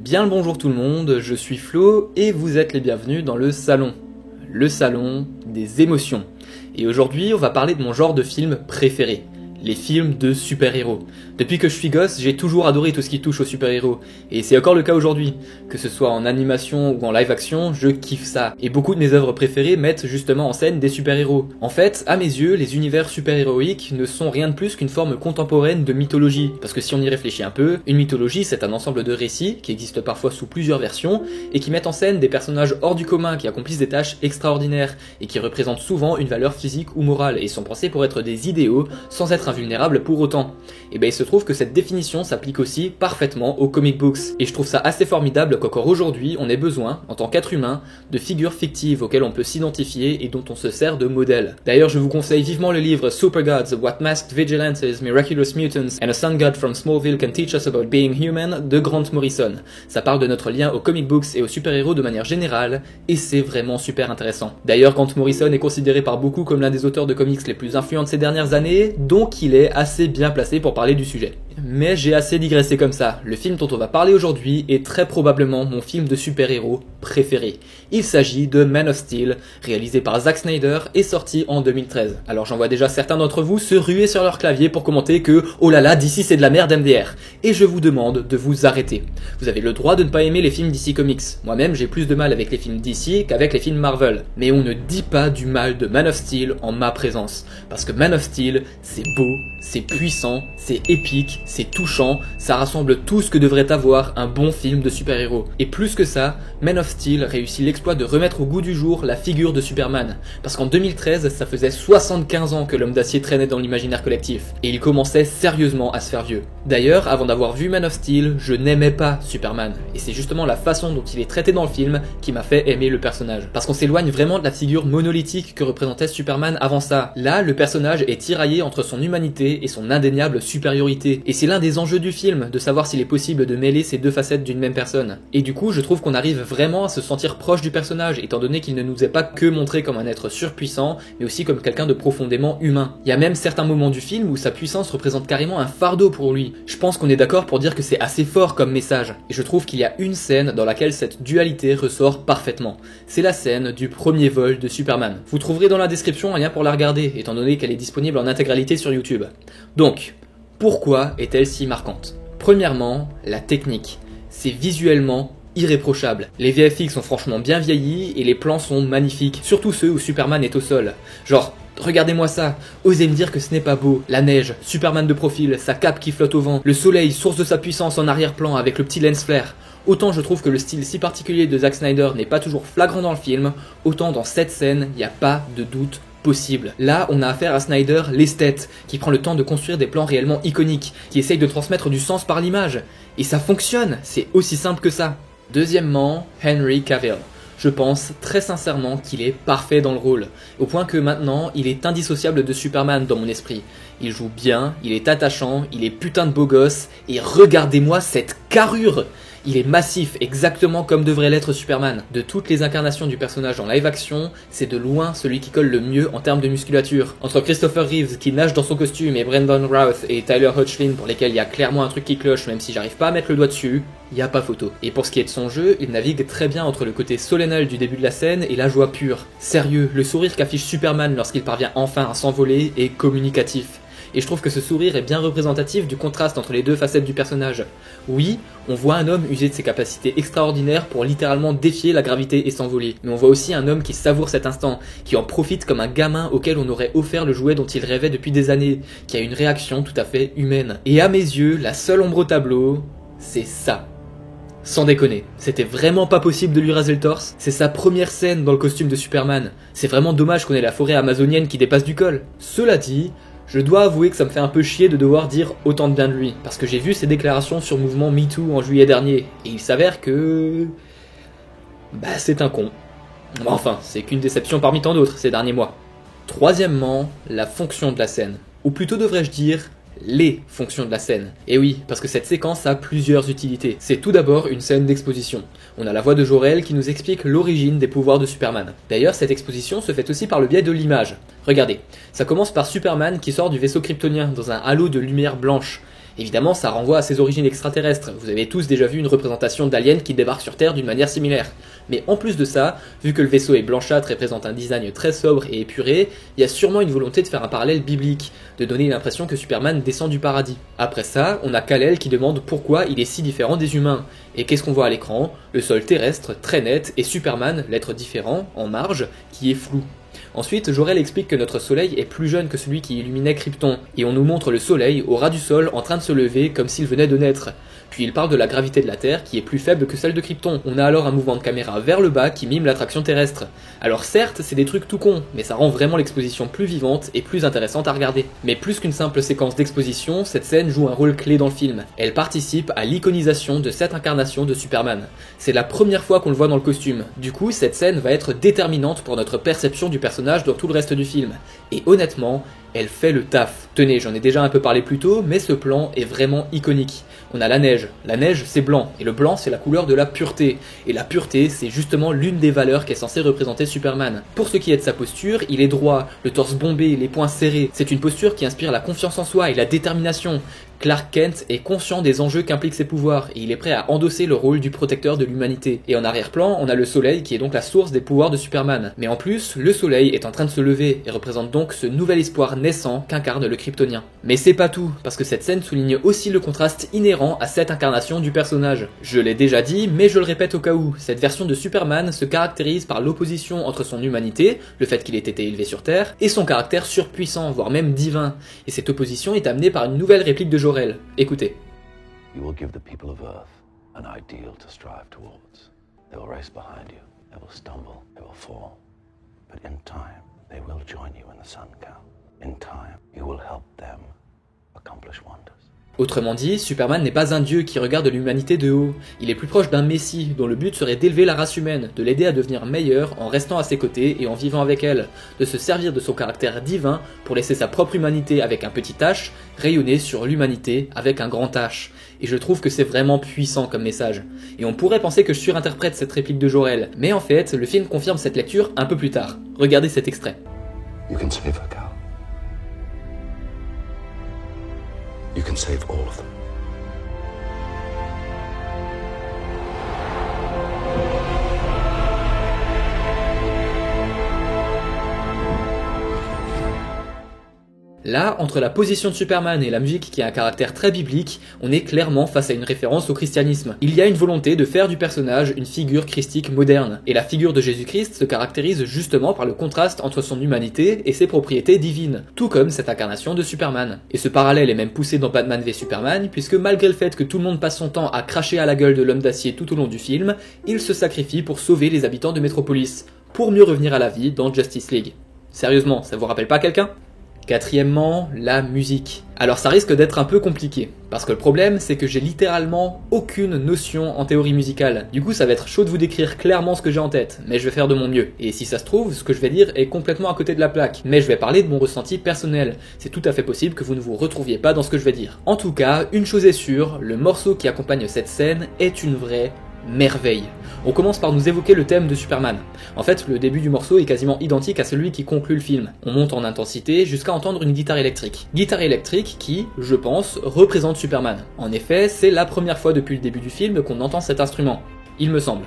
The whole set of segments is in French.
Bien le bonjour tout le monde, je suis Flo et vous êtes les bienvenus dans le salon des émotions. Et aujourd'hui on va parler de mon genre de film préféré, les films de super-héros. Depuis que je suis gosse, j'ai toujours adoré tout ce qui touche aux super-héros, et c'est encore le cas aujourd'hui. Que ce soit en animation ou en live-action, je kiffe ça. Et beaucoup de mes œuvres préférées mettent justement en scène des super-héros. En fait, à mes yeux, les univers super-héroïques ne sont rien de plus qu'une forme contemporaine de mythologie. Parce que si on y réfléchit un peu, une mythologie c'est un ensemble de récits, qui existent parfois sous plusieurs versions, et qui mettent en scène des personnages hors du commun, qui accomplissent des tâches extraordinaires, et qui représentent souvent une valeur physique ou morale, et sont pensés pour être des idéaux, sans être invulnérables pour autant. Et ben il se trouve que cette définition s'applique aussi parfaitement aux comic books, et je trouve ça assez formidable qu'encore aujourd'hui on ait besoin, en tant qu'être humain, de figures fictives auxquelles on peut s'identifier et dont on se sert de modèle. D'ailleurs je vous conseille vivement le livre Super Gods, What Masked Vigilantes, Miraculous Mutants and a Sun God from Smallville Can Teach Us About Being Human de Grant Morrison. Ça parle de notre lien aux comic books et aux super-héros de manière générale, et c'est vraiment super intéressant. D'ailleurs Grant Morrison est considéré par beaucoup comme l'un des auteurs de comics les plus influents de ces dernières années, donc il est assez bien placé pour parler du sujet. Mais j'ai assez digressé comme ça, le film dont on va parler aujourd'hui est très probablement mon film de super-héros préféré. Il s'agit de Man of Steel, réalisé par Zack Snyder et sorti en 2013. Alors j'en vois déjà certains d'entre vous se ruer sur leur clavier pour commenter que « Oh là là, DC c'est de la merde MDR !» Et je vous demande de vous arrêter. Vous avez le droit de ne pas aimer les films DC Comics. Moi-même j'ai plus de mal avec les films DC qu'avec les films Marvel. Mais on ne dit pas du mal de Man of Steel en ma présence. Parce que Man of Steel, c'est beau, c'est puissant, c'est épique, c'est touchant, ça rassemble tout ce que devrait avoir un bon film de super-héros. Et plus que ça, Man of Steel réussit l'exploit de remettre au goût du jour la figure de Superman. Parce qu'en 2013, ça faisait 75 ans que l'homme d'acier traînait dans l'imaginaire collectif. Et il commençait sérieusement à se faire vieux. D'ailleurs, avant d'avoir vu Man of Steel, je n'aimais pas Superman. Et c'est justement la façon dont il est traité dans le film qui m'a fait aimer le personnage. Parce qu'on s'éloigne vraiment de la figure monolithique que représentait Superman avant ça. Là, le personnage est tiraillé entre son humanité et son indéniable supériorité. Et c'est l'un des enjeux du film, de savoir s'il est possible de mêler ces deux facettes d'une même personne. Et du coup, je trouve qu'on arrive vraiment à se sentir proche du personnage, étant donné qu'il ne nous est pas que montré comme un être surpuissant, mais aussi comme quelqu'un de profondément humain. Il y a même certains moments du film où sa puissance représente carrément un fardeau pour lui. Je pense qu'on est d'accord pour dire que c'est assez fort comme message. Et je trouve qu'il y a une scène dans laquelle cette dualité ressort parfaitement. C'est la scène du premier vol de Superman. Vous trouverez dans la description un lien pour la regarder, étant donné qu'elle est disponible en intégralité sur YouTube. Donc, pourquoi est-elle si marquante ? Premièrement, la technique. C'est visuellement irréprochable. Les VFX sont franchement bien vieillis et les plans sont magnifiques, surtout ceux où Superman est au sol. Genre, regardez-moi ça, osez me dire que ce n'est pas beau. La neige, Superman de profil, sa cape qui flotte au vent, le soleil, source de sa puissance en arrière-plan avec le petit lens flare. Autant je trouve que le style si particulier de Zack Snyder n'est pas toujours flagrant dans le film, autant dans cette scène, il n'y a pas de doute possible. Là, on a affaire à Snyder, l'esthète, qui prend le temps de construire des plans réellement iconiques, qui essaye de transmettre du sens par l'image. Et ça fonctionne, c'est aussi simple que ça. Deuxièmement, Henry Cavill. Je pense très sincèrement qu'il est parfait dans le rôle, au point que maintenant, il est indissociable de Superman dans mon esprit. Il joue bien, il est attachant, il est putain de beau gosse, et regardez-moi cette carrure! Il est massif, exactement comme devrait l'être Superman. De toutes les incarnations du personnage en live action, c'est de loin celui qui colle le mieux en termes de musculature. Entre Christopher Reeves qui nage dans son costume et Brandon Routh et Tyler Hoechlin pour lesquels il y a clairement un truc qui cloche même si j'arrive pas à mettre le doigt dessus, y a pas photo. Et pour ce qui est de son jeu, il navigue très bien entre le côté solennel du début de la scène et la joie pure. Sérieux, le sourire qu'affiche Superman lorsqu'il parvient enfin à s'envoler est communicatif. Et je trouve que ce sourire est bien représentatif du contraste entre les deux facettes du personnage. Oui, on voit un homme user de ses capacités extraordinaires pour littéralement défier la gravité et s'envoler. Mais on voit aussi un homme qui savoure cet instant, qui en profite comme un gamin auquel on aurait offert le jouet dont il rêvait depuis des années, qui a une réaction tout à fait humaine. Et à mes yeux, la seule ombre au tableau, c'est ça. Sans déconner, c'était vraiment pas possible de lui raser le torse. C'est sa première scène dans le costume de Superman. C'est vraiment dommage qu'on ait la forêt amazonienne qui dépasse du col. Cela dit, je dois avouer que ça me fait un peu chier de devoir dire autant de bien de lui, parce que j'ai vu ses déclarations sur mouvement MeToo en juillet dernier, et il s'avère que... c'est un con. Enfin, c'est qu'une déception parmi tant d'autres ces derniers mois. Troisièmement, la fonction de la scène. Ou plutôt devrais-je dire, les fonctions de la scène. Et oui, parce que cette séquence a plusieurs utilités. C'est tout d'abord une scène d'exposition. On a la voix de Jor-El qui nous explique l'origine des pouvoirs de Superman. D'ailleurs, cette exposition se fait aussi par le biais de l'image. Regardez, ça commence par Superman qui sort du vaisseau kryptonien dans un halo de lumière blanche. Évidemment, ça renvoie à ses origines extraterrestres, vous avez tous déjà vu une représentation d'aliens qui débarquent sur Terre d'une manière similaire. Mais en plus de ça, vu que le vaisseau est blanchâtre et présente un design très sobre et épuré, il y a sûrement une volonté de faire un parallèle biblique, de donner l'impression que Superman descend du paradis. Après ça, on a Kal-El qui demande pourquoi il est si différent des humains. Et qu'est-ce qu'on voit à l'écran? Le sol terrestre, très net, et Superman, l'être différent, en marge, qui est flou. Ensuite, Jor-El explique que notre soleil est plus jeune que celui qui illuminait Krypton, et on nous montre le soleil au ras du sol en train de se lever comme s'il venait de naître. Puis il parle de la gravité de la Terre qui est plus faible que celle de Krypton. On a alors un mouvement de caméra vers le bas qui mime l'attraction terrestre. Alors certes, c'est des trucs tout cons, mais ça rend vraiment l'exposition plus vivante et plus intéressante à regarder. Mais plus qu'une simple séquence d'exposition, cette scène joue un rôle clé dans le film. Elle participe à l'iconisation de cette incarnation de Superman. C'est la première fois qu'on le voit dans le costume. Du coup, cette scène va être déterminante pour notre perception du personnage dans tout le reste du film. Et honnêtement, elle fait le taf. Tenez, j'en ai déjà un peu parlé plus tôt, mais ce plan est vraiment iconique. On a la neige c'est blanc, et le blanc c'est la couleur de la pureté, et la pureté c'est justement l'une des valeurs qui est censée représenter Superman. Pour ce qui est de sa posture, il est droit, le torse bombé, les poings serrés, c'est une posture qui inspire la confiance en soi et la détermination. Clark Kent est conscient des enjeux qu'impliquent ses pouvoirs, et il est prêt à endosser le rôle du protecteur de l'humanité. Et en arrière-plan, on a le soleil qui est donc la source des pouvoirs de Superman. Mais en plus, le soleil est en train de se lever, et représente donc ce nouvel espoir naissant qu'incarne le Kryptonien. Mais c'est pas tout, parce que cette scène souligne aussi le contraste inhérent à cette incarnation du personnage. Je l'ai déjà dit, mais je le répète au cas où, cette version de Superman se caractérise par l'opposition entre son humanité, le fait qu'il ait été élevé sur Terre, et son caractère surpuissant, voire même divin. Et cette opposition est amenée par une nouvelle réplique de Jor-El. Écoutez. You will give the people of Earth an ideal to strive towards. They will race behind you. They will stumble. They will fall. But in time, they will join you in the sun cow. In time, you will help them accomplish wonders. Autrement dit, Superman n'est pas un dieu qui regarde l'humanité de haut, il est plus proche d'un messie dont le but serait d'élever la race humaine, de l'aider à devenir meilleure en restant à ses côtés et en vivant avec elle, de se servir de son caractère divin pour laisser sa propre humanité avec un petit H rayonner sur l'humanité avec un grand H. Et je trouve que c'est vraiment puissant comme message. Et on pourrait penser que je surinterprète cette réplique de Jor-El, mais en fait, le film confirme cette lecture un peu plus tard. Regardez cet extrait. You can save her, Cal. You can save all of them. Là, entre la position de Superman et la musique qui a un caractère très biblique, on est clairement face à une référence au christianisme. Il y a une volonté de faire du personnage une figure christique moderne, et la figure de Jésus-Christ se caractérise justement par le contraste entre son humanité et ses propriétés divines, tout comme cette incarnation de Superman. Et ce parallèle est même poussé dans Batman v Superman, puisque malgré le fait que tout le monde passe son temps à cracher à la gueule de l'homme d'acier tout au long du film, il se sacrifie pour sauver les habitants de Metropolis, pour mieux revenir à la vie dans Justice League. Sérieusement, ça vous rappelle pas quelqu'un ? Quatrièmement, la musique. Alors ça risque d'être un peu compliqué, parce que le problème c'est que j'ai littéralement aucune notion en théorie musicale. Du coup ça va être chaud de vous décrire clairement ce que j'ai en tête, mais je vais faire de mon mieux. Et si ça se trouve, ce que je vais dire est complètement à côté de la plaque, mais je vais parler de mon ressenti personnel. C'est tout à fait possible que vous ne vous retrouviez pas dans ce que je vais dire. En tout cas, une chose est sûre, le morceau qui accompagne cette scène est une vraie merveille. On commence par nous évoquer le thème de Superman. En fait, le début du morceau est quasiment identique à celui qui conclut le film. On monte en intensité jusqu'à entendre une guitare électrique. Guitare électrique qui, je pense, représente Superman. En effet, c'est la première fois depuis le début du film qu'on entend cet instrument. Il me semble.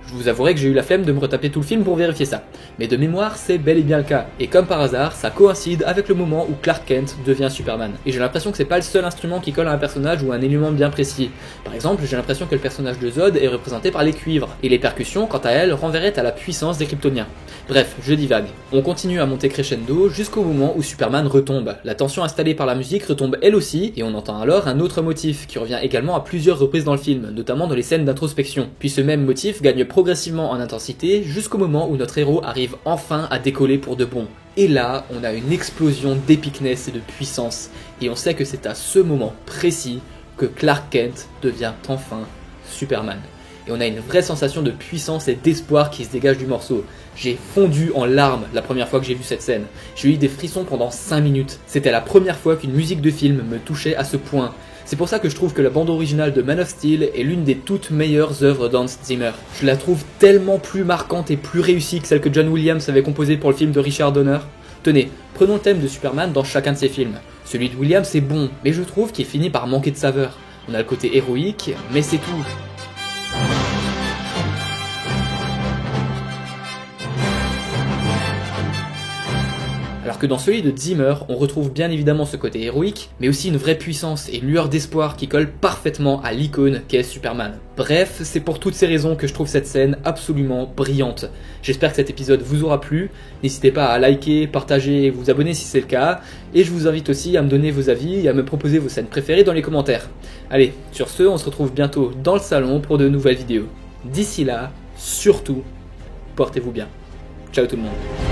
Je vous avouerai que j'ai eu la flemme de me retaper tout le film pour vérifier ça. Mais de mémoire, c'est bel et bien le cas. Et comme par hasard, ça coïncide avec le moment où Clark Kent devient Superman. Et j'ai l'impression que c'est pas le seul instrument qui colle à un personnage ou à un élément bien précis. Par exemple, j'ai l'impression que le personnage de Zod est représenté par les cuivres. Et les percussions, quant à elles, renverraient à la puissance des Kryptoniens. Bref, je divague. On continue à monter crescendo jusqu'au moment où Superman retombe. La tension installée par la musique retombe elle aussi, et on entend alors un autre motif, qui revient également à plusieurs reprises dans le film, notamment dans les scènes d'introspection. Puis ce même motif gagne progressivement en intensité jusqu'au moment où notre héros arrive enfin à décoller pour de bon. Et là, on a une explosion d'épicness et de puissance, et on sait que c'est à ce moment précis que Clark Kent devient enfin Superman. Et on a une vraie sensation de puissance et d'espoir qui se dégage du morceau. J'ai fondu en larmes la première fois que j'ai vu cette scène. J'ai eu des frissons pendant 5 minutes. C'était la première fois qu'une musique de film me touchait à ce point. C'est pour ça que je trouve que la bande originale de Man of Steel est l'une des toutes meilleures œuvres d'Hans Zimmer. Je la trouve tellement plus marquante et plus réussie que celle que John Williams avait composée pour le film de Richard Donner. Tenez, prenons le thème de Superman dans chacun de ses films. Celui de Williams est bon, mais je trouve qu'il finit par manquer de saveur. On a le côté héroïque, mais c'est tout. Alors que dans celui de Zimmer, on retrouve bien évidemment ce côté héroïque, mais aussi une vraie puissance et une lueur d'espoir qui colle parfaitement à l'icône qu'est Superman. Bref, c'est pour toutes ces raisons que je trouve cette scène absolument brillante. J'espère que cet épisode vous aura plu, n'hésitez pas à liker, partager et vous abonner si c'est le cas, et je vous invite aussi à me donner vos avis et à me proposer vos scènes préférées dans les commentaires. Allez, sur ce, on se retrouve bientôt dans le salon pour de nouvelles vidéos. D'ici là, surtout, portez-vous bien. Ciao tout le monde.